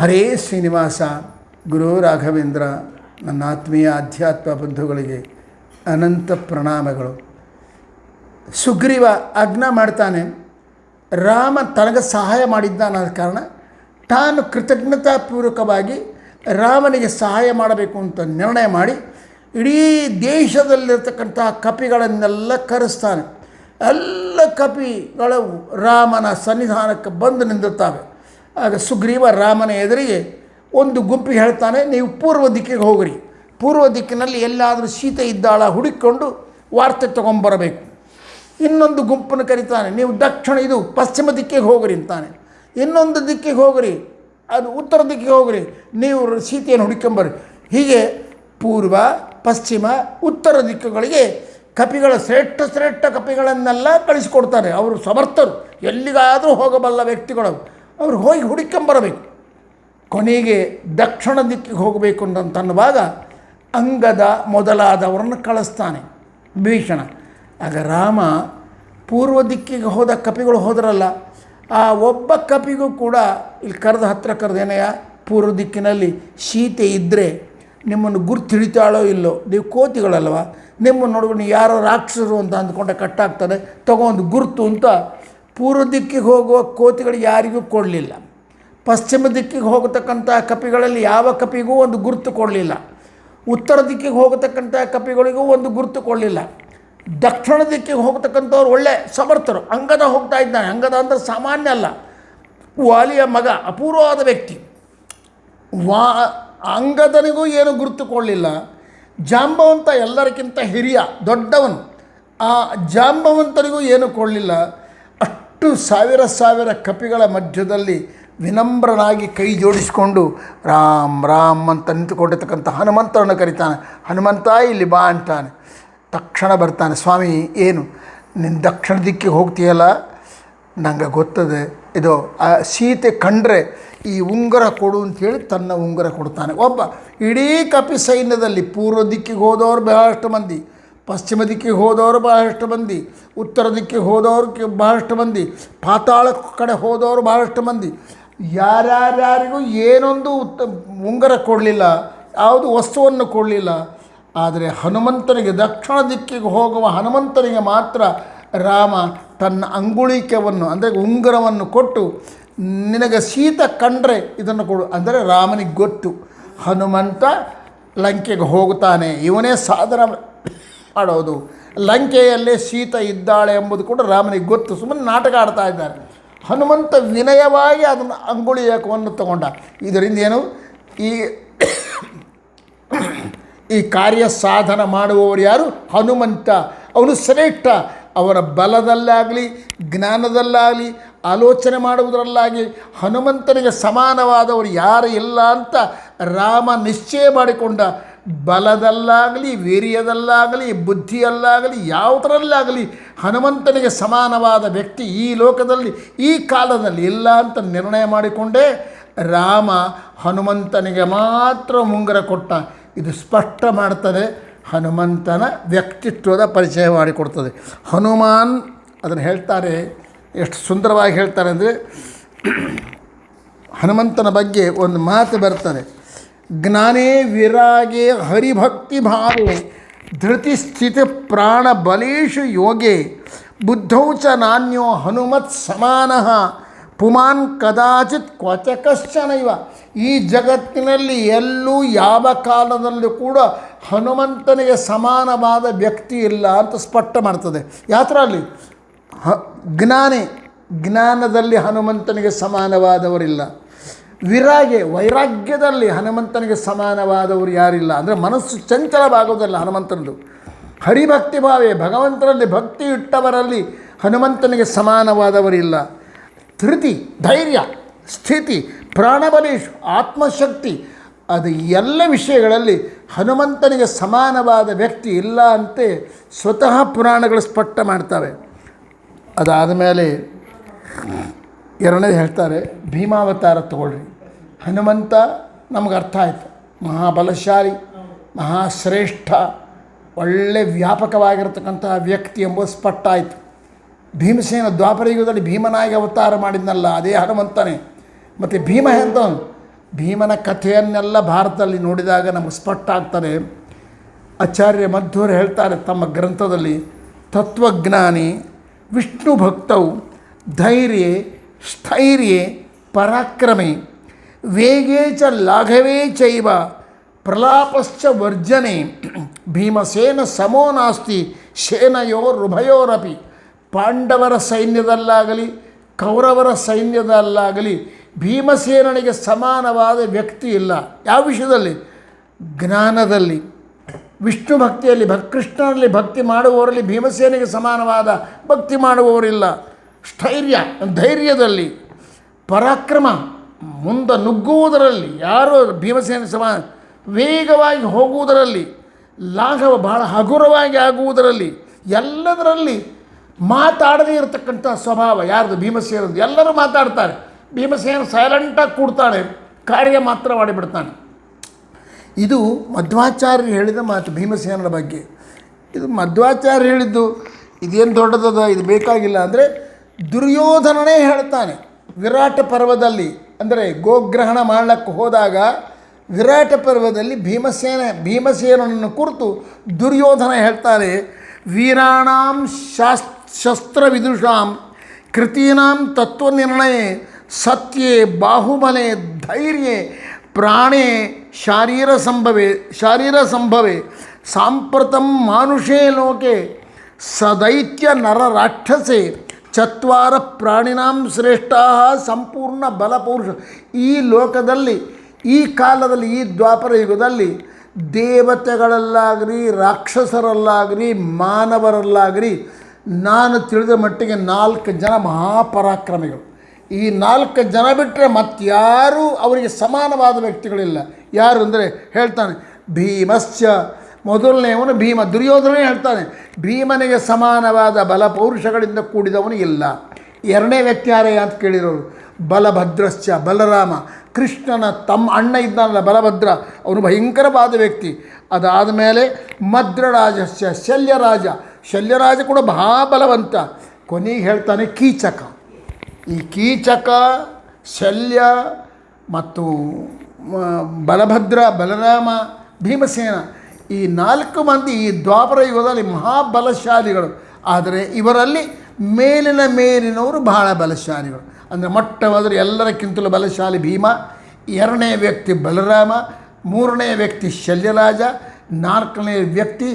ಹರೇ ಶ್ರೀನಿವಾಸ ಗುರು ರಾಘವೇಂದ್ರ. ನನ್ನ ಆತ್ಮೀಯ ಅಧ್ಯಾತ್ಮ ಬಂಧುಗಳಿಗೆ ಅನಂತ ಪ್ರಣಾಮಗಳು. ಸುಗ್ರೀವ ಆಜ್ಞಾ ಮಾಡ್ತಾನೆ. ರಾಮ ತನಗೆ ಸಹಾಯ ಮಾಡಿದ್ದಾನಾದ ಕಾರಣ ತಾನು ಕೃತಜ್ಞತಾಪೂರ್ವಕವಾಗಿ ರಾಮನಿಗೆ ಸಹಾಯ ಮಾಡಬೇಕು ಅಂತ ನಿರ್ಣಯ ಮಾಡಿ ಇಡೀ ದೇಶದಲ್ಲಿರ್ತಕ್ಕಂಥ ಕಪಿಗಳನ್ನೆಲ್ಲ ಕರೆಸ್ತಾನೆ. ಎಲ್ಲ ಕಪಿಗಳು ರಾಮನ ಸನ್ನಿಧಾನಕ್ಕೆ ಬಂದು ನಿಂದಿರ್ತಾವೆ. ಆಗ ಸುಗ್ರೀವ ರಾಮನ ಎದುರಿಗೆ ಒಂದು ಗುಂಪಿಗೆ ಹೇಳ್ತಾನೆ, ನೀವು ಪೂರ್ವ ದಿಕ್ಕಿಗೆ ಹೋಗ್ರಿ, ಪೂರ್ವ ದಿಕ್ಕಿನಲ್ಲಿ ಎಲ್ಲಾದರೂ ಸೀತೆ ಇದ್ದಾಳ ಹುಡುಕಿಕೊಂಡು ವಾರ್ತೆ ತೊಗೊಂಬರಬೇಕು. ಇನ್ನೊಂದು ಗುಂಪನ್ನು ಕರೀತಾನೆ, ನೀವು ಪಶ್ಚಿಮ ದಿಕ್ಕಿಗೆ ಹೋಗ್ರಿ ಅಂತಾನೆ. ಇನ್ನೊಂದು ದಿಕ್ಕಿಗೆ ಹೋಗ್ರಿ, ಅದು ಉತ್ತರ ದಿಕ್ಕಿಗೆ ಹೋಗ್ರಿ, ನೀವು ಸೀತೆಯನ್ನು ಹುಡುಕೊಂಬರ್ರಿ. ಹೀಗೆ ಪೂರ್ವ, ಪಶ್ಚಿಮ, ಉತ್ತರ ದಿಕ್ಕುಗಳಿಗೆ ಕಪಿಗಳ ಶ್ರೇಷ್ಠ ಕಪಿಗಳನ್ನೆಲ್ಲ ಕಳಿಸಿಕೊಡ್ತಾರೆ. ಅವರು ಸಮರ್ಥರು, ಎಲ್ಲಿಗಾದರೂ ಹೋಗಬಲ್ಲ ವ್ಯಕ್ತಿಗಳು. ಅವರು ಹೋಗಿ ಹುಡುಕೊಂಬರಬೇಕು. ಕೊನೆಗೆ ದಕ್ಷಿಣ ದಿಕ್ಕಿಗೆ ಹೋಗಬೇಕು ಅಂತನ್ನುವಾಗ ಅಂಗದ ಮೊದಲಾದವರನ್ನು ಕಳಿಸ್ತಾನೆ ಭೀಷಣ. ಆಗ ರಾಮ ಪೂರ್ವ ದಿಕ್ಕಿಗೆ ಹೋದ ಕಪಿಗಳು ಹೋದ್ರಲ್ಲ, ಆ ಒಬ್ಬ ಕಪಿಗೂ ಕೂಡ ಇಲ್ಲಿ ಹತ್ತಿರ ಕರೆದೇನೆಯ, ಪೂರ್ವ ದಿಕ್ಕಿನಲ್ಲಿ ಸೀತೆ ಇದ್ದರೆ ನಿಮ್ಮನ್ನು ಗುರ್ತು ಹಿಡಿತಾಳೋ ಇಲ್ಲೋ, ನೀವು ಕೋತಿಗಳಲ್ವ, ನಿಮ್ಮನ್ನು ನೋಡ್ಕೊಂಡು ಯಾರೋ ರಾಕ್ಷಸರು ಅಂತ ಅಂದ್ಕೊಂಡೆ ಕಟ್ಟಾಗ್ತದೆ, ತಗೊಂಡು ಗುರುತು ಅಂತ ಪೂರ್ವ ದಿಕ್ಕಿಗೆ ಹೋಗುವ ಕೋತಿಗಳು ಯಾರಿಗೂ ಕೊಡಲಿಲ್ಲ. ಪಶ್ಚಿಮ ದಿಕ್ಕಿಗೆ ಹೋಗತಕ್ಕಂಥ ಕಪಿಗಳಲ್ಲಿ ಯಾವ ಕಪಿಗೂ ಒಂದು ಗುರುತು ಕೊಡಲಿಲ್ಲ. ಉತ್ತರ ದಿಕ್ಕಿಗೆ ಹೋಗತಕ್ಕಂಥ ಕಪಿಗಳಿಗೂ ಒಂದು ಗುರುತು ಕೊಡಲಿಲ್ಲ. ದಕ್ಷಿಣ ದಿಕ್ಕಿಗೆ ಹೋಗತಕ್ಕಂಥವ್ರು ಒಳ್ಳೆ ಸಮರ್ಥರು. ಅಂಗದ ಹೋಗ್ತಾ ಇದ್ದಾನೆ. ಅಂಗದ ಅಂದರೆ ಸಾಮಾನ್ಯ ಅಲ್ಲ, ವಾಲಿಯ ಮಗ, ಅಪೂರ್ವವಾದ ವ್ಯಕ್ತಿ. ಅಂಗದನಿಗೂ ಏನು ಗುರುತು ಕೊಡಲಿಲ್ಲ. ಜಾಂಬವಂತ ಎಲ್ಲರಿಗಿಂತ ಹಿರಿಯ ದೊಡ್ಡವನು, ಆ ಜಾಂಬವಂತನಿಗೂ ಏನು ಕೊಡಲಿಲ್ಲ. ಅಷ್ಟು ಸಾವಿರ ಕಪಿಗಳ ಮಧ್ಯದಲ್ಲಿ ವಿನಮ್ರನಾಗಿ ಕೈ ಜೋಡಿಸಿಕೊಂಡು ರಾಮ್ ಅಂತ ನಿಂತುಕೊಂಡಿರ್ತಕ್ಕಂಥ ಹನುಮಂತನನ್ನು ಕರೀತಾನೆ. ಹನುಮಂತ ಇಲ್ಲಿ ಬಾ ಅಂತಾನೆ. ತಕ್ಷಣ ಬರ್ತಾನೆ. ಸ್ವಾಮಿ ಏನು ನಿನ್ನ ದಕ್ಷಿಣ ದಿಕ್ಕಿಗೆ ಹೋಗ್ತೀಯಲ್ಲ, ನಂಗೆ ಗೊತ್ತದೆ, ಇದು ಆ ಸೀತೆ ಕಂಡ್ರೆ ಈ ಉಂಗುರ ಕೊಡು ಅಂಥೇಳಿ ತನ್ನ ಉಂಗುರ ಕೊಡ್ತಾನೆ. ಒಬ್ಬ ಇಡೀ ಕಪಿ ಸೈನ್ಯದಲ್ಲಿ ಪೂರ್ವ ದಿಕ್ಕಿಗೆ ಹೋದವರು ಬಹಳಷ್ಟು ಮಂದಿ, ಪಶ್ಚಿಮ ದಿಕ್ಕಿಗೆ ಹೋದವರು ಬಹಳಷ್ಟು ಮಂದಿ, ಉತ್ತರ ದಿಕ್ಕಿಗೆ ಹೋದವರು ಬಹಳಷ್ಟು ಮಂದಿ, ಪಾತಾಳ ಕಡೆ ಹೋದವರು ಬಹಳಷ್ಟು ಮಂದಿ, ಯಾರ್ಯಾರಿಗೂ ಏನೊಂದು ಉಂಗುರ ಕೊಡಲಿಲ್ಲ, ಯಾವುದು ವಸ್ತುವನ್ನು ಕೊಡಲಿಲ್ಲ. ಆದರೆ ಹನುಮಂತನಿಗೆ, ದಕ್ಷಿಣ ದಿಕ್ಕಿಗೆ ಹೋಗುವ ಹನುಮಂತನಿಗೆ ಮಾತ್ರ ರಾಮ ತನ್ನ ಅಂಗುಳಿಕವನ್ನು ಅಂದರೆ ಉಂಗುರವನ್ನು ಕೊಟ್ಟು, ನಿನಗೆ ಸೀತ ಕಂಡ್ರೆ ಇದನ್ನು ಕೊಡು ಅಂದರೆ ರಾಮನಿಗೆ ಗೊತ್ತು ಹನುಮಂತ ಲಂಕೆಗೆ ಹೋಗುತ್ತಾನೆ, ಇವನೇ ಸಾಧನ ಮಾಡೋದು, ಲಂಕೆಯಲ್ಲೇ ಸೀತ ಇದ್ದಾಳೆ ಎಂಬುದು ಕೂಡ ರಾಮನಿಗೆ ಗೊತ್ತು. ಸುಮ್ಮನೆ ನಾಟಕ ಆಡ್ತಾ ಇದ್ದಾರೆ. ಹನುಮಂತ ವಿನಯವಾಗಿ ಅದನ್ನು ಅಂಗುಳಿಯಕವನ್ನು ತಗೊಂಡ. ಇದರಿಂದ ಏನು, ಈ ಕಾರ್ಯ ಸಾಧನ ಮಾಡುವವರು ಯಾರು? ಹನುಮಂತ. ಅವನು ಶ್ರೇಷ್ಠ. ಅವರ ಬಲದಲ್ಲಾಗಲಿ, ಜ್ಞಾನದಲ್ಲಾಗಲಿ, ಆಲೋಚನೆ ಮಾಡುವುದರಲ್ಲಾಗಲಿ ಹನುಮಂತನಿಗೆ ಸಮಾನವಾದವರು ಯಾರು ಇಲ್ಲ ಅಂತ ರಾಮ ನಿಶ್ಚಯ ಮಾಡಿಕೊಂಡ. ಬಲದಲ್ಲಾಗಲಿ, ವೀರ್ಯದಲ್ಲಾಗಲಿ, ಬುದ್ಧಿಯಲ್ಲಾಗಲಿ, ಯಾವುದರಲ್ಲಾಗಲಿ ಹನುಮಂತನಿಗೆ ಸಮಾನವಾದ ವ್ಯಕ್ತಿ ಈ ಲೋಕದಲ್ಲಿ, ಈ ಕಾಲದಲ್ಲಿ ಇಲ್ಲ ಅಂತ ನಿರ್ಣಯ ಮಾಡಿಕೊಂಡೇ ರಾಮ ಹನುಮಂತನಿಗೆ ಮಾತ್ರ ಉಂಗುರ ಕೊಟ್ಟ. ಇದು ಸ್ಪಷ್ಟ ಮಾಡ್ತದೆ, ಹನುಮಂತನ ವ್ಯಕ್ತಿತ್ವದ ಪರಿಚಯ ಮಾಡಿಕೊಡ್ತದೆ. ಹನುಮಾನ್ ಅದನ್ನು ಹೇಳ್ತಾರೆ, ಎಷ್ಟು ಸುಂದರವಾಗಿ ಹೇಳ್ತಾರೆ ಅಂದರೆ, ಹನುಮಂತನ ಬಗ್ಗೆ ಒಂದು ಮಾತು ಬರ್ತದೆ. ಜ್ಞಾನೇ ವಿರಾಗೆ ಹರಿಭಕ್ತಿ ಭಾವೆ ಧೃತಿ ಸ್ಥಿತಿ ಪ್ರಾಣ ಬಲೇಶು ಯೋಗೆ ಬುದ್ಧೌ ಚ ನಾನ್ಯೋ ಹನುಮತ್ ಸಮಾನಃ ಪುಮಾನ್ ಕದಾಚಿತ್ ಕ್ವಚಕಶ್ಚನೈವ. ಈ ಜಗತ್ತಿನಲ್ಲಿ ಎಲ್ಲೂ ಯಾವ ಕಾಲದಲ್ಲೂ ಕೂಡ ಹನುಮಂತನಿಗೆ ಸಮಾನವಾದ ವ್ಯಕ್ತಿ ಇಲ್ಲ ಅಂತ ಸ್ಪಷ್ಟ ಮಾಡ್ತದೆ. ಯಾತ್ರಲ್ಲಿ ಜ್ಞಾನದಲ್ಲಿ ಹನುಮಂತನಿಗೆ ಸಮಾನವಾದವರಿಲ್ಲ. ವೈರಾಗ್ಯದಲ್ಲಿ ಹನುಮಂತನಿಗೆ ಸಮಾನವಾದವರು ಯಾರಿಲ್ಲ. ಅಂದರೆ ಮನಸ್ಸು ಚಂಚಲವಾಗುವುದಲ್ಲ ಹನುಮಂತನದು. ಹರಿಭಕ್ತಿ ಭಾವೇ, ಭಗವಂತನಲ್ಲಿ ಭಕ್ತಿ ಇಟ್ಟವರಲ್ಲಿ ಹನುಮಂತನಿಗೆ ಸಮಾನವಾದವರಿಲ್ಲ. ಧೃತಿ ಧೈರ್ಯ, ಸ್ಥಿತಿ, ಪ್ರಾಣಬಲೇಶು ಆತ್ಮಶಕ್ತಿ, ಅದು ಎಲ್ಲ ವಿಷಯಗಳಲ್ಲಿ ಹನುಮಂತನಿಗೆ ಸಮಾನವಾದ ವ್ಯಕ್ತಿ ಇಲ್ಲ ಅಂತೆ ಸ್ವತಃ ಪುರಾಣಗಳು ಸ್ಪಷ್ಟ ಮಾಡ್ತವೆ. ಅದಾದ ಮೇಲೆ ಎರಡನೇದು ಹೇಳ್ತಾರೆ, ಭೀಮಾವತಾರ ತಗೊಳ್ರಿ. ಹನುಮಂತ ನಮಗೆ ಅರ್ಥ ಆಯಿತು, ಮಹಾಬಲಶಾಲಿ, ಮಹಾಶ್ರೇಷ್ಠ, ಒಳ್ಳೆ ವ್ಯಾಪಕವಾಗಿರ್ತಕ್ಕಂಥ ವ್ಯಕ್ತಿ ಎಂಬುದು ಸ್ಪಷ್ಟ ಆಯಿತು. ಭೀಮಸೇನ ದ್ವಾಪರ ಯುಗದಲ್ಲಿ ಭೀಮನಾಗಿ ಅವತಾರ ಮಾಡಿದ್ನಲ್ಲ, ಅದೇ ಹನುಮಂತನೇ. ಮತ್ತು ಭೀಮ ಎಂತವನು ಭೀಮನ ಕಥೆಯನ್ನೆಲ್ಲ ಭಾರತದಲ್ಲಿ ನೋಡಿದಾಗ ನಮಗೆ ಸ್ಪಷ್ಟ ಆಗ್ತಾರೆ. ಆಚಾರ್ಯ ಮಧ್ವರು ಹೇಳ್ತಾರೆ ತಮ್ಮ ಗ್ರಂಥದಲ್ಲಿ, ತತ್ವಜ್ಞಾನಿ ವಿಷ್ಣು ಭಕ್ತೌ ಧೈರ್ಯೇ ಸ್ಥೈರ್ಯೇ ಪರಾಕ್ರಮೆ ವೇಗೇ ಚ ಲಾಘವೇ ಚೈವ ಪ್ರಲಾಪಶ್ಚ ವರ್ಜನೆ ಭೀಮಸೇನ ಸಮೋ ನಾಸ್ತಿ ಸೇನಯೋರುಭಯೋರಪಿ. ಪಾಂಡವರ ಸೈನ್ಯದಲ್ಲಾಗಲಿ ಕೌರವರ ಸೈನ್ಯದಲ್ಲಾಗಲಿ ಭೀಮಸೇನನಿಗೆ ಸಮಾನವಾದ ವ್ಯಕ್ತಿ ಇಲ್ಲ. ಯಾವ ವಿಷಯದಲ್ಲಿ? ಜ್ಞಾನದಲ್ಲಿ, ವಿಷ್ಣು ಭಕ್ತಿಯಲ್ಲಿ, ಕೃಷ್ಣನಲ್ಲಿ ಭಕ್ತಿ ಮಾಡುವವರಲ್ಲಿ ಭೀಮಸೇನಿಗೆ ಸಮಾನವಾದ ಭಕ್ತಿ ಮಾಡುವವರಿಲ್ಲ. ಸ್ಥೈರ್ಯ, ಧೈರ್ಯದಲ್ಲಿ, ಪರಾಕ್ರಮ, ಮುಂದೆ ನುಗ್ಗುವುದರಲ್ಲಿ ಯಾರು ಭೀಮಸೇನ ಸಮಾನ, ವೇಗವಾಗಿ ಹೋಗುವುದರಲ್ಲಿ, ಲಾಘವ ಬಹಳ ಹಗುರವಾಗಿ ಆಗುವುದರಲ್ಲಿ, ಎಲ್ಲದರಲ್ಲಿ ಮಾತಾಡದೇ ಇರತಕ್ಕಂಥ ಸ್ವಭಾವ ಯಾರ್ದು? ಭೀಮಸೇನದು. ಎಲ್ಲರೂ ಮಾತಾಡ್ತಾರೆ, ಭೀಮಸೇನ ಸೈಲೆಂಟಾಗಿ ಕೂಡ್ತಾನೆ, ಕಾರ್ಯ ಮಾತ್ರ ಮಾಡಿಬಿಡ್ತಾನೆ. ಇದು ಮಧ್ವಾಚಾರ್ಯರು ಹೇಳಿದ ಮಾತು ಭೀಮಸೇನನ ಬಗ್ಗೆ. ಇದು ಮಧ್ವಾಚಾರ್ಯ ಹೇಳಿದ್ದು. ಇದೇನು ದೊಡ್ಡದದ, ಇದು ಬೇಕಾಗಿಲ್ಲ ಅಂದರೆ ದುರ್ಯೋಧನನೇ ಹೇಳ್ತಾನೆ ವಿರಾಟ ಪರ್ವದಲ್ಲಿ. ಅಂದರೆ ಗೋಗ್ರಹಣ ಮಾಡಲಿಕ್ಕೆ ಹೋದಾಗ ವಿರಾಟ ಪರ್ವದಲ್ಲಿ ಭೀಮಸೇನನನ್ನು ಕುರಿತು ದುರ್ಯೋಧನ ಹೇಳ್ತಾರೆ, ವೀರಾಣಾಂ ಶಸ್ತ್ರವಿದುಷಾಂ ಕೃತೀನಾಂ ತತ್ವನಿರ್ಣಯೇ ಸತ್ಯೇ ಬಾಹುಬಲೆ ಧೈರ್ಯೇ ಪ್ರಾಣೇ ಶಾರೀರ ಸಂಭವೆ ಸಾಂಪ್ರತಂ ಮಾನುಷೇ ಲೋಕೆ ಸದೈತ್ಯ ನರ ರಾಕ್ಷಸೆ ಚತ್ವಾರ ಪ್ರಾಣಿನಾಂ ಶ್ರೇಷ್ಠಾ ಸಂಪೂರ್ಣ ಬಲಪೌರುಷ. ಈ ಲೋಕದಲ್ಲಿ, ಈ ಕಾಲದಲ್ಲಿ, ಈ ದ್ವಾಪರ ಯುಗದಲ್ಲಿ ದೇವತೆಗಳಲ್ಲಾಗಲಿ ರಾಕ್ಷಸರಲ್ಲಾಗಲಿ ಮಾನವರಲ್ಲಾಗಲಿ ನಾನು ತಿಳಿದ ಮಟ್ಟಿಗೆ 4 ಜನ ಮಹಾಪರಾಕ್ರಮಿಗಳು. ಈ 4 ಜನ ಬಿಟ್ಟರೆ ಮತ್ತಾರೂ ಅವರಿಗೆ ಸಮಾನವಾದ ವ್ಯಕ್ತಿಗಳಿಲ್ಲ. ಯಾರು ಅಂದರೆ ಹೇಳ್ತಾನೆ ಭೀಮಶ್ಚ, ಮೊದಲನೆಯವನು ಭೀಮ. ದುರ್ಯೋಧನೇ ಹೇಳ್ತಾನೆ ಭೀಮನಿಗೆ ಸಮಾನವಾದ ಬಲಪೌರುಷಗಳಿಂದ ಕೂಡಿದವನು ಇಲ್ಲ. ಎರಡನೇ ವ್ಯಕ್ತಿ ಯಾರೇ ಅಂತ ಕೇಳಿರೋರು ಬಲಭದ್ರಶ್ಚ, ಬಲರಾಮ. ಕೃಷ್ಣನ ತಮ್ಮ ಅಣ್ಣ ಇದ್ದಾನಲ್ಲ ಬಲಭದ್ರ, ಅವನು ಭಯಂಕರವಾದ ವ್ಯಕ್ತಿ. ಅದಾದ ಮೇಲೆ ಮದ್ರರಾಜಶ್ಚ, ಶಲ್ಯರಾಜ ಕೂಡ ಮಹಾಬಲವಂತ. ಕೊನೆಗೆ ಹೇಳ್ತಾನೆ ಕೀಚಕ. ಈ ಕೀಚಕ, ಶಲ್ಯ ಮತ್ತು ಬಲಭದ್ರ, ಬಲರಾಮ, ಭೀಮಸೇನ, ಈ 4 ಮಂದಿ ಈ ದ್ವಾಪರ ಯುಗದಲ್ಲಿ ಮಹಾಬಲಶಾಲಿಗಳು. ಆದರೆ ಇವರಲ್ಲಿ ಮೇಲಿನವರು ಬಹಳ ಬಲಶಾಲಿಗಳು. ಅಂದರೆ ಮೊಟ್ಟಮೊದಲು ಎಲ್ಲರಕ್ಕಿಂತಲೂ ಬಲಶಾಲಿ ಭೀಮ, ಎರಡನೇ ವ್ಯಕ್ತಿ ಬಲರಾಮ, ಮೂರನೇ ವ್ಯಕ್ತಿ ಶಲ್ಯರಾಜ, 4ನೇ ವ್ಯಕ್ತಿ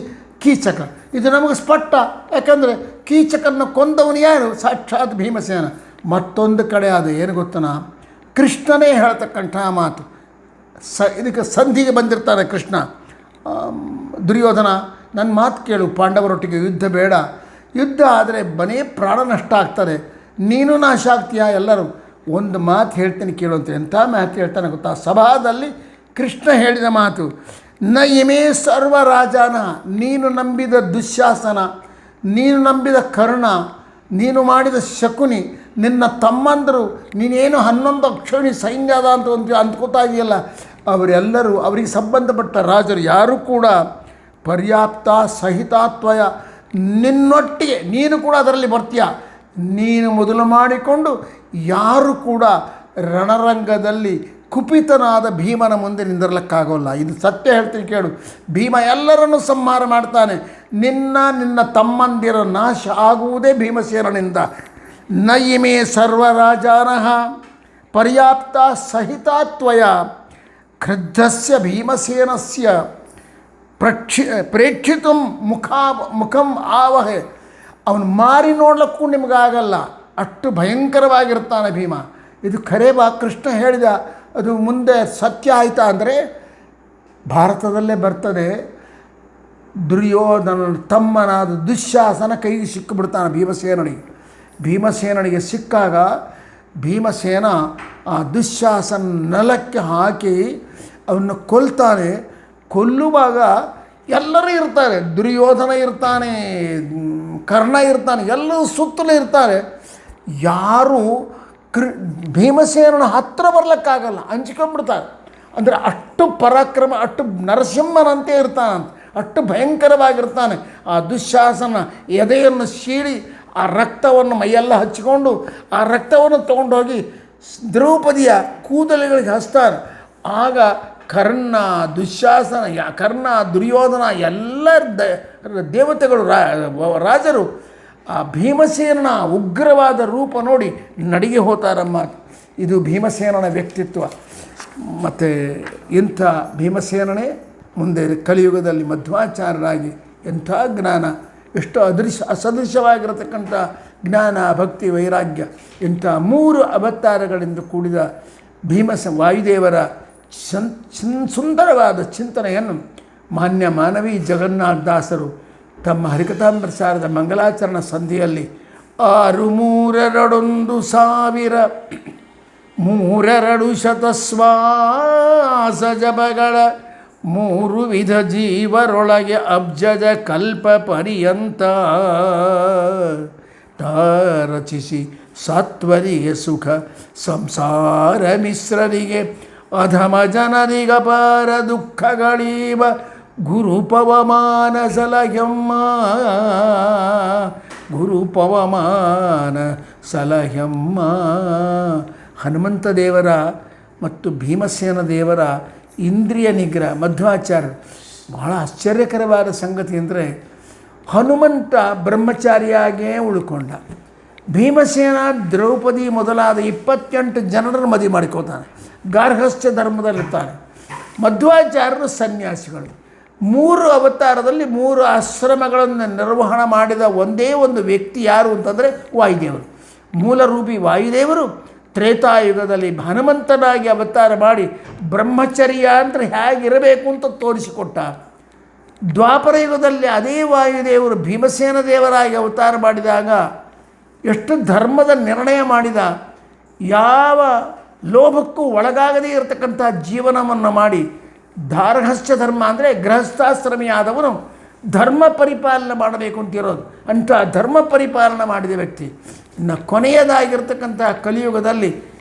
ಕೀಚಕ. ಇದು ನಮಗೆ ಸ್ಪಷ್ಟ. ಯಾಕಂದರೆ ಕೀಚಕನ್ನು ಕೊಂದವನು ಯಾರು? ಸಾಕ್ಷಾತ್ ಭೀಮಸೇನ. ಮತ್ತೊಂದು ಕಡೆ ಅದು ಏನು ಗೊತ್ತನ, ಕೃಷ್ಣನೇ ಹೇಳ್ತಕ್ಕಂಥ ಮಾತು. ಇದಕ್ಕೆ ಸಂಧಿಗೆ ಬಂದಿರ್ತಾನೆ ಕೃಷ್ಣ. ದುರ್ಯೋಧನ, ನನ್ನ ಮಾತು ಕೇಳು, ಪಾಂಡವರೊಟ್ಟಿಗೆ ಯುದ್ಧ ಬೇಡ. ಯುದ್ಧ ಆದರೆ ಬನೇ ಪ್ರಾಣ ನಷ್ಟ ಆಗ್ತಾರೆ, ನೀನು ನಾಶ ಆಗ್ತೀಯಾ. ಎಲ್ಲರೂ ಒಂದು ಮಾತು ಹೇಳ್ತೀನಿ ಕೇಳುವಂತ. ಎಂಥ ಮಾತು ಹೇಳ್ತಾನೆ ಗೊತ್ತಾ? ಸಭಾದಲ್ಲಿ ಕೃಷ್ಣ ಹೇಳಿದ ಮಾತು, ನ ಇಮೇ ಸರ್ವ ರಾಜಾನ. ನೀನು ನಂಬಿದ ದುಶ್ಯಾಸನ, ನೀನು ನಂಬಿದ ಕರ್ಣ, ನೀನು ಮಾಡಿದ ಶಕುನಿ, ನಿನ್ನ ತಮ್ಮಂದರು, ನೀನೇನು 11 ಅಕ್ಷೋಣಿ ಸೈನ್ಯ ಅದ ಅಂತ ಅಂದ್ಕೋತಾ ಇದೆಯಲ್ಲ, ಅವರೆಲ್ಲರೂ, ಅವರಿಗೆ ಸಂಬಂಧಪಟ್ಟ ರಾಜರು ಯಾರೂ ಕೂಡ ಪರ್ಯಾಪ್ತ ಸಹಿತಾತ್ವಯ, ನಿನ್ನೊಟ್ಟಿಗೆ ನೀನು ಕೂಡ ಅದರಲ್ಲಿ ಬರ್ತೀಯ. ನೀನು ಮೊದಲು ಮಾಡಿಕೊಂಡು ಯಾರು ಕೂಡ ರಣರಂಗದಲ್ಲಿ ಕುಪಿತನಾದ ಭೀಮನ ಮುಂದೆ ನಿಂದಿರಲಿಕ್ಕಾಗೋಲ್ಲ. ಇದು ಸತ್ಯ ಹೇಳ್ತೀನಿ ಕೇಳು. ಭೀಮ ಎಲ್ಲರನ್ನು ಸಂಹಾರ ಮಾಡ್ತಾನೆ. ನಿನ್ನ ತಮ್ಮಂದಿರ ನಾಶ ಆಗುವುದೇ ಭೀಮಸೇನನಿಂದ. ನ ಇಮೇ ಸರ್ವರಾಜಾನಃ ಪರ್ಯಾಪ್ತ ಸಹಿತಾತ್ವಯ ಕ್ರುದ್ಧಸ್ಯ ಭೀಮಸೇನಸ್ಯ ಪ್ರೇಕ್ಷಿತು ಮುಖಂ ಆವಹೆ. ಅವನು ಮಾರಿ ನೋಡ್ಲಿಕ್ಕೂ ನಿಮಗಾಗಲ್ಲ, ಅಷ್ಟು ಭಯಂಕರವಾಗಿರ್ತಾನೆ ಭೀಮ. ಇದು ಖರೇ ಕೃಷ್ಣ ಹೇಳಿದ, ಅದು ಮುಂದೆ ಸತ್ಯ ಆಯಿತಾ ಅಂದರೆ ಭಾರತದಲ್ಲೇ ಬರ್ತದೆ. ದುರ್ಯೋಧನ ತಮ್ಮನಾದ ದುಶ್ಯಾಸನ ಕೈಗೆ ಸಿಕ್ಕಿಬಿಡ್ತಾನೆ ಭೀಮಸೇನನಿಗೆ ಸಿಕ್ಕಾಗ ಭೀಮಸೇನ ಆ ದುಶ್ಯಾಸನ ನೆಲಕ್ಕೆ ಹಾಕಿ ಅವನ್ನ ಕೊಲ್ತಾನೆ. ಕೊಲ್ಲುವಾಗ ಎಲ್ಲರೂ ಇರ್ತಾರೆ, ದುರ್ಯೋಧನ ಇರ್ತಾನೆ, ಕರ್ಣ ಇರ್ತಾನೆ, ಎಲ್ಲರೂ ಸುತ್ತಲೂ ಇರ್ತಾರೆ. ಯಾರು ಭೀಮಸೇನನ ಹತ್ತಿರ ಬರ್ಲಿಕ್ಕಾಗಲ್ಲ, ಹಂಚ್ಕೊಂಡ್ಬಿಡ್ತಾರೆ. ಅಂದರೆ ಅಷ್ಟು ಪರಾಕ್ರಮ, ಅಷ್ಟು ನರಸಿಂಹನಂತೆ ಇರ್ತಾನಂತ, ಅಷ್ಟು ಭಯಂಕರವಾಗಿರ್ತಾನೆ. ಆ ದುಶ್ಯಾಸನ ಎದೆಯನ್ನು ಸೀಳಿ ಆ ರಕ್ತವನ್ನು ಮೈಯೆಲ್ಲ ಹಚ್ಚಿಕೊಂಡು ಆ ರಕ್ತವನ್ನು ತೊಗೊಂಡೋಗಿ ದ್ರೌಪದಿಯ ಕೂದಲುಗಳಿಗೆ ಹಚ್ತಾರೆ. ಆಗ ಕರ್ಣ, ದುಶ್ಯಾಸನ, ಕರ್ಣ, ದುರ್ಯೋಧನ ಎಲ್ಲ ದೇವತೆಗಳು, ರಾಜರು ಆ ಭೀಮಸೇನನ ಉಗ್ರವಾದ ರೂಪ ನೋಡಿ ನಡಿಗೆ ಹೋತಾರಮ್ಮ. ಇದು ಭೀಮಸೇನನ ವ್ಯಕ್ತಿತ್ವ. ಮತ್ತು ಇಂಥ ಭೀಮಸೇನನೇ ಮುಂದೆ ಕಲಿಯುಗದಲ್ಲಿ ಮಧ್ವಾಚಾರ್ಯರಾಗಿ ಎಂಥ ಜ್ಞಾನ, ಎಷ್ಟು ಅಸದೃಶವಾಗಿರತಕ್ಕಂಥ ಜ್ಞಾನ, ಭಕ್ತಿ, ವೈರಾಗ್ಯ, ಇಂಥ 3 ಅವತಾರಗಳಿಂದ ಕೂಡಿದ ವಾಯುದೇವರ ಸುಂದರವಾದ ಚಿಂತನೆಯನ್ನು ಮಾನ್ಯ ಮಾನವಿ ಜಗನ್ನಾಥದಾಸರು ತಮ್ಮ ಹರಿಕಥಾಮೃತಸಾರದ ಮಂಗಲಾಚರಣ ಸಂಧಿಯಲ್ಲಿ 6,3,2,1000 ಶ್ವಾಸ ಜಪಗಳ 3 ವಿಧ ಜೀವರೊಳಗೆ ಅಬ್ಜದ ಕಲ್ಪ ಪರ್ಯಂತ ರಚಿಸಿ ಸತ್ವರಿಗೆ ಸುಖ, ಸಂಸಾರ ಮಿಶ್ರರಿಗೆ ಅಧಮ ಜನರಿಗಪಾರ ದುಃಖಗಳೀವ ಗುರುಪವಮಾನ ಸಲಹ್ಯಮ್ಮ, ಗುರುಪವಮಾನ ಸಲಹ್ಯಮ್ಮ. ಹನುಮಂತ ದೇವರ ಮತ್ತು ಭೀಮಸೇನ ದೇವರ ಇಂದ್ರಿಯ ನಿಗ್ರಹ ಮಧ್ವಾಚಾರ್ಯ ಬಹಳ ಆಶ್ಚರ್ಯಕರವಾದ ಸಂಗತಿ ಅಂದರೆ, ಹನುಮಂತ ಬ್ರಹ್ಮಚಾರಿಯಾಗಿಯೇ ಉಳ್ಕೊಂಡ. ಭೀಮಸೇನ ದ್ರೌಪದಿ ಮೊದಲಾದ 28 ಜನರನ್ನು ಮದುವೆ ಮಾಡಿಕೋತಾನೆ, ಗಾರ್ಹಸ್ಥ್ಯ ಧರ್ಮದಲ್ಲಿರ್ತಾನೆ. ಮಧ್ವಾಚಾರ್ಯರು ಸನ್ಯಾಸಿಗಳು. 3 ಅವತಾರದಲ್ಲಿ 3 ಆಶ್ರಮಗಳನ್ನು ನಿರ್ವಹಣೆ ಮಾಡಿದ ಒಂದೇ ಒಂದು ವ್ಯಕ್ತಿ ಯಾರು ಅಂತಂದರೆ ವಾಯುದೇವರು. ಮೂಲರೂಪಿ ವಾಯುದೇವರು ತ್ರೇತಾಯುಗದಲ್ಲಿ ಹನುಮಂತನಾಗಿ ಅವತಾರ ಮಾಡಿ ಬ್ರಹ್ಮಚರ್ಯ ಅಂದರೆ ಹೇಗಿರಬೇಕು ಅಂತ ತೋರಿಸಿಕೊಟ್ಟ. ದ್ವಾಪರ ಯುಗದಲ್ಲಿ ಅದೇ ವಾಯುದೇವರು ಭೀಮಸೇನ ದೇವರಾಗಿ ಅವತಾರ ಮಾಡಿದಾಗ ಎಷ್ಟು ಧರ್ಮದ ನಿರ್ಣಯ ಮಾಡಿದ. ಯಾವ ಲೋಭಕ್ಕೂ ಒಳಗಾಗದೇ ಇರತಕ್ಕಂಥ ಜೀವನವನ್ನು ಮಾಡಿ, ಗಾರ್ಹಸ್ಥ್ಯ ಧರ್ಮ ಅಂದರೆ ಗೃಹಸ್ಥಾಶ್ರಮಿಯಾದವನು ಧರ್ಮ ಪರಿಪಾಲನೆ ಮಾಡಬೇಕು ಅಂತಿರೋದು. ಅಂಥ ಧರ್ಮ ಪರಿಪಾಲನೆ ಮಾಡಿದ ವ್ಯಕ್ತಿ. ಇನ್ನು ಕೊನೆಯದಾಗಿರ್ತಕ್ಕಂಥ ಕಲಿಯುಗದಲ್ಲಿ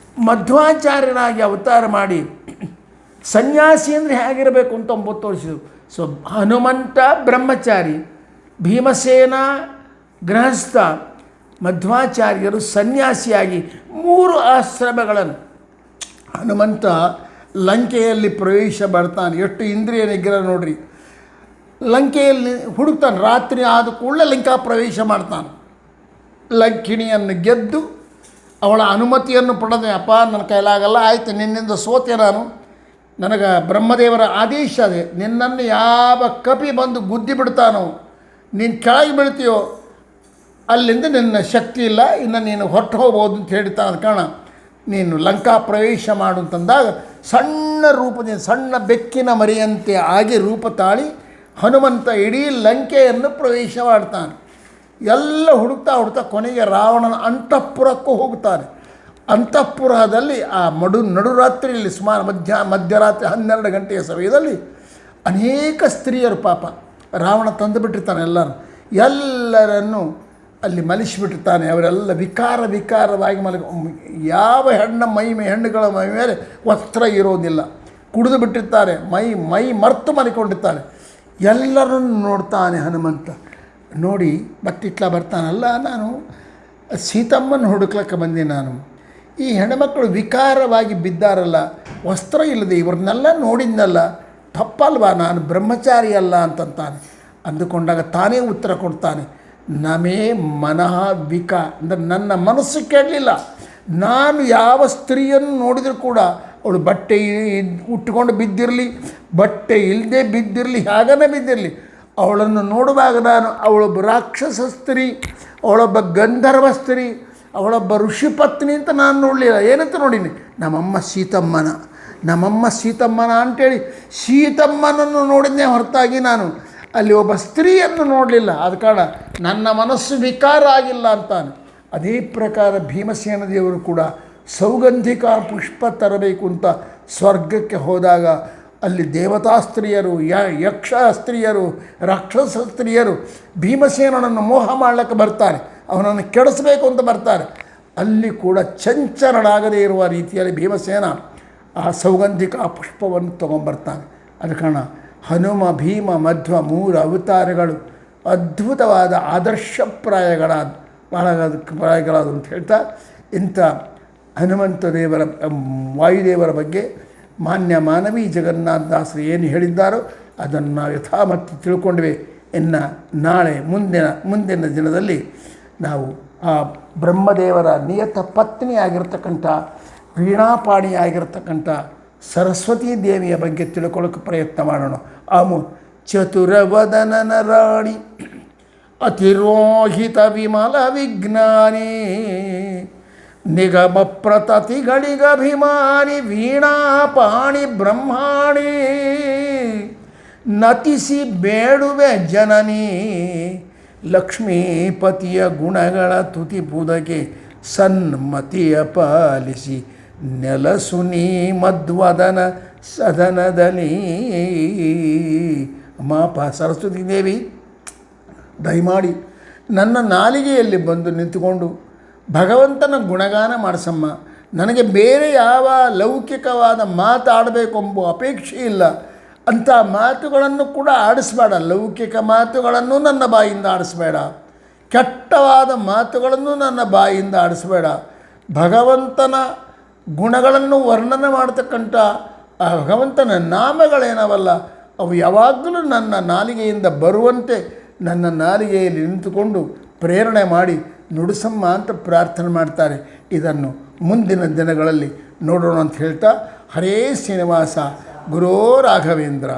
ಮಧ್ವಾಚಾರ್ಯರಾಗಿ ಅವತಾರ ಮಾಡಿ ಸನ್ಯಾಸಿ ಅಂದರೆ ಹೇಗಿರಬೇಕು ಅಂತ 9 ತೋರಿಸಿದರು. ಸೊ ಹನುಮಂತ ಬ್ರಹ್ಮಚಾರಿ, ಭೀಮಸೇನ ಗೃಹಸ್ಥ, ಮಧ್ವಾಚಾರ್ಯರು ಸನ್ಯಾಸಿಯಾಗಿ 3 ಆಶ್ರಮಗಳನ್ನು. ಹನುಮಂತ ಲಂಕೆಯಲ್ಲಿ ಪ್ರವೇಶ ಮಾಡ್ತಾನೆ. ಎಷ್ಟು ಇಂದ್ರಿಯ ನಿಗ್ರಹ ನೋಡ್ರಿ. ಲಂಕೆಯಲ್ಲಿ ಹುಡುಕ್ತಾನೆ. ರಾತ್ರಿ ಆದ ಕೂಡಲೇ ಲಂಕಾ ಪ್ರವೇಶ ಮಾಡ್ತಾನೆ. ಲಂಕಿಣಿಯನ್ನು ಗೆದ್ದು ಅವಳ ಅನುಮತಿಯನ್ನು ಪಡೆದೆ. ಅಪ್ಪ ನನ್ನ ಕೈಲಾಗಲ್ಲ, ಆಯಿತು ನಿನ್ನಿಂದ ಸೋತೆ ನಾನು, ನನಗೆ ಬ್ರಹ್ಮದೇವರ ಆದೇಶ ಅದೇ, ನಿನ್ನನ್ನು ಯಾವ ಕಪಿ ಬಂದು ಗುದ್ದಿ ಬಿಡ್ತಾನೋ, ನೀನು ಕೆಳಗೆ ಬೀಳ್ತೀಯೋ ಅಲ್ಲಿಂದ ನಿನ್ನ ಶಕ್ತಿ ಇಲ್ಲ, ಇನ್ನು ನೀನು ಹೊರಟು ಹೋಗ್ಬೋದು ಅಂತ ಹೇಳ್ತಾನೆ. ಅದ ಕಾರಣ ನೀನು ಲಂಕಾ ಪ್ರವೇಶ ಮಾಡು ಅಂತಂದಾಗ ಸಣ್ಣ ರೂಪದಿಂದ, ಸಣ್ಣ ಬೆಕ್ಕಿನ ಮರಿಯಂತೆ ಆಗಿ ರೂಪ ತಾಳಿ ಹನುಮಂತ ಇಡೀ ಲಂಕೆಯನ್ನು ಪ್ರವೇಶ ಮಾಡ್ತಾನೆ. ಎಲ್ಲ ಹುಡುಕ್ತಾ ಕೊನೆಗೆ ರಾವಣನ ಅಂತಃಪುರಕ್ಕೂ ಹೋಗ್ತಾನೆ. ಅಂತಃಪುರದಲ್ಲಿ ಆ ನಡುರಾತ್ರಿಯಲ್ಲಿ ಸುಮಾರು ಮಧ್ಯರಾತ್ರಿ 12 ಗಂಟೆಯ ಸಮಯದಲ್ಲಿ ಅನೇಕ ಸ್ತ್ರೀಯರು ಪಾಪ ರಾವಣ ತಂದುಬಿಟ್ಟಿರ್ತಾನೆ. ಎಲ್ಲರನ್ನು ಅಲ್ಲಿ ಮಲಿಸಿಬಿಟ್ಟಿರ್ತಾನೆ. ಅವರೆಲ್ಲ ವಿಕಾರವಾಗಿ ಯಾವ ಹೆಣ್ಣುಗಳ ಮೈ ಮೇಲೆ ವಸ್ತ್ರ ಇರೋದಿಲ್ಲ, ಕುಡಿದು ಬಿಟ್ಟಿರ್ತಾರೆ, ಮೈ ಮರ್ತು ಮಲಿಕೊಂಡಿರ್ತಾರೆ. ಎಲ್ಲರನ್ನು ನೋಡ್ತಾನೆ ಹನುಮಂತ. ನೋಡಿ ಬತ್ತಿಟ್ಲ ಬರ್ತಾನಲ್ಲ, ನಾನು ಸೀತಮ್ಮನ ಹುಡುಕ್ಲಕ್ಕೆ ಬಂದೆ. ನಾನು ಈ ಹೆಣ್ಣುಮಕ್ಕಳು ವಿಕಾರವಾಗಿ ಬಿದ್ದಾರಲ್ಲ, ವಸ್ತ್ರ ಇಲ್ಲದೆ ಇವ್ರನ್ನೆಲ್ಲ ನೋಡಿದ್ನಲ್ಲ, ತಪ್ಪಲ್ವಾ, ನಾನು ಬ್ರಹ್ಮಚಾರಿ ಅಲ್ಲ ಅಂತಂತಾನೆ. ಅಂದುಕೊಂಡಾಗ ತಾನೇ ಉತ್ತರ ಕೊಡ್ತಾನೆ, ನಮೇ ಮನಃ ಅಂದರೆ ನನ್ನ ಮನಸ್ಸು ಕೇಳಲಿಲ್ಲ. ನಾನು ಯಾವ ಸ್ತ್ರೀಯನ್ನು ನೋಡಿದರೂ ಕೂಡ ಅವಳು ಬಟ್ಟೆ ಉಟ್ಕೊಂಡು ಬಿದ್ದಿರಲಿ, ಬಟ್ಟೆ ಇಲ್ಲದೆ ಬಿದ್ದಿರಲಿ, ಹೇಗನೇ ಬಿದ್ದಿರಲಿ, ಅವಳನ್ನು ನೋಡುವಾಗ ನಾನು ಅವಳೊಬ್ಬ ರಾಕ್ಷಸ ಸ್ತ್ರೀ, ಅವಳೊಬ್ಬ ಗಂಧರ್ವ ಸ್ತ್ರೀ, ಅವಳೊಬ್ಬ ಋಷಿಪತ್ನಿ ಅಂತ ನಾನು ನೋಡಲಿಲ್ಲ. ಏನಂತ ನೋಡೀನಿ, ನಮ್ಮಮ್ಮ ಸೀತಮ್ಮನ ಅಂಥೇಳಿ ಸೀತಮ್ಮನನ್ನು ನೋಡಿದ್ನೇ ಹೊರತಾಗಿ ನಾನು ಅಲ್ಲಿ ಒಬ್ಬ ಸ್ತ್ರೀಯನ್ನು ನೋಡಲಿಲ್ಲ. ಆದ ಕಾರಣ ನನ್ನ ಮನಸ್ಸು ವಿಕಾರ ಆಗಿಲ್ಲ ಅಂತಾನೆ. ಅದೇ ಪ್ರಕಾರ ಭೀಮಸೇನ ದೇವರು ಕೂಡ ಸೌಗಂಧಿಕ ಪುಷ್ಪ ತರಬೇಕು ಅಂತ ಸ್ವರ್ಗಕ್ಕೆ ಹೋದಾಗ ಅಲ್ಲಿ ದೇವತಾ ಸ್ತ್ರೀಯರು, ಯಕ್ಷ ಸ್ತ್ರೀಯರು, ರಾಕ್ಷಸ ಸ್ತ್ರೀಯರು ಭೀಮಸೇನನನ್ನು ಮೋಹ ಮಾಡಲಿಕ್ಕೆ ಬರ್ತಾರೆ, ಅವನನ್ನು ಕೆಡಿಸಬೇಕು ಅಂತ ಬರ್ತಾರೆ. ಅಲ್ಲಿ ಕೂಡ ಚಂಚಲನಾಗದೇ ಇರುವ ರೀತಿಯಲ್ಲಿ ಭೀಮಸೇನ ಆ ಸೌಗಂಧಿಕ ಪುಷ್ಪವನ್ನು ತೊಗೊಂಬರ್ತಾನೆ. ಅದ ಕಾರಣ ಹನುಮ, ಭೀಮ, ಮಧ್ವ 3 ಅವತಾರಗಳು ಅದ್ಭುತವಾದ ಪ್ರಾಯಗಳಾದ ಅಂತ ಹೇಳ್ತಾ, ಇಂಥ ಹನುಮಂತ ದೇವರ ವಾಯುದೇವರ ಬಗ್ಗೆ ಮಾನ್ಯ ಮಾನವಿ ಜಗನ್ನಾಥದಾಸರು ಏನು ಹೇಳಿದ್ದಾರೋ ಅದನ್ನು ನಾವು ಯಥಾಮತಿ ತಿಳ್ಕೊಂಡ್ವಿ. ಇನ್ನು ನಾಳೆ ಮುಂದಿನ ದಿನದಲ್ಲಿ ನಾವು ಆ ಬ್ರಹ್ಮದೇವರ ನಿಯತ ಪತ್ನಿಯಾಗಿರ್ತಕ್ಕಂಥ ವೀಣಾಪಾಣಿಯಾಗಿರ್ತಕ್ಕಂಥ ಸರಸ್ವತೀ ದೇವಿಯ ಬಗ್ಗೆ ತಿಳ್ಕೊಳ್ಳೋಕೆ ಪ್ರಯತ್ನ ಮಾಡೋಣ. ಚತುರವದನನ ರಾಣಿ ಅತಿರೋಹಿತ ವಿಮಲ ವಿಜ್ಞಾನಿ ನಿಗಮ ಪ್ರತತಿಗಳಿಗಭಿಮಾನಿ ವೀಣಾಪಾಣಿ ಬ್ರಹ್ಮಾಣಿ ನತಿಸಿ ಬೇಡುವೆ ಜನನಿ ಲಕ್ಷ್ಮೀಪತಿಯ ಗುಣಗಳ ತುತಿಪುದಕ್ಕೆ ಸನ್ಮತಿಯ ಪಾಲಿಸಿ ನೆಲಸುನಿ ಮಧ್ವದನ ಸದನದಲ್ಲಿ. ಅಮ್ಮ ಸರಸ್ವತಿ ದೇವಿ ದಯಮಾಡಿ ನನ್ನ ನಾಲಿಗೆಯಲ್ಲಿ ಬಂದು ನಿಂತುಕೊಂಡು ಭಗವಂತನ ಗುಣಗಾನ ಮಾಡಿಸಮ್ಮ. ನನಗೆ ಬೇರೆ ಯಾವ ಲೌಕಿಕವಾದ ಮಾತಾಡಬೇಕೆಂಬ ಅಪೇಕ್ಷೆ ಇಲ್ಲ. ಅಂಥ ಮಾತುಗಳನ್ನು ಕೂಡ ಆಡಿಸ್ಬೇಡ. ಲೌಕಿಕ ಮಾತುಗಳನ್ನು ನನ್ನ ಬಾಯಿಂದ ಆಡಿಸ್ಬೇಡ, ಕೆಟ್ಟವಾದ ಮಾತುಗಳನ್ನು ನನ್ನ ಬಾಯಿಂದ ಆಡಿಸ್ಬೇಡ. ಭಗವಂತನ ಗುಣಗಳನ್ನು ವರ್ಣನೆ ಮಾಡ್ತಕ್ಕಂಥ ಆ ಭಗವಂತನ ನಾಮಗಳೇನವಲ್ಲ ಅವು ಯಾವಾಗಲೂ ನನ್ನ ನಾಲಿಗೆಯಿಂದ ಬರುವಂತೆ ನನ್ನ ನಾಲಿಗೆಯಲ್ಲಿ ನಿಂತುಕೊಂಡು ಪ್ರೇರಣೆ ಮಾಡಿ ನುಡಿಸಮ್ಮ ಅಂತ ಪ್ರಾರ್ಥನೆ ಮಾಡ್ತಾರೆ. ಇದನ್ನು ಮುಂದಿನ ದಿನಗಳಲ್ಲಿ ನೋಡೋಣ ಅಂತ ಹೇಳ್ತಾ, ಹರೇ ಶ್ರೀನಿವಾಸ ಗುರೋ ರಾಘವೇಂದ್ರ.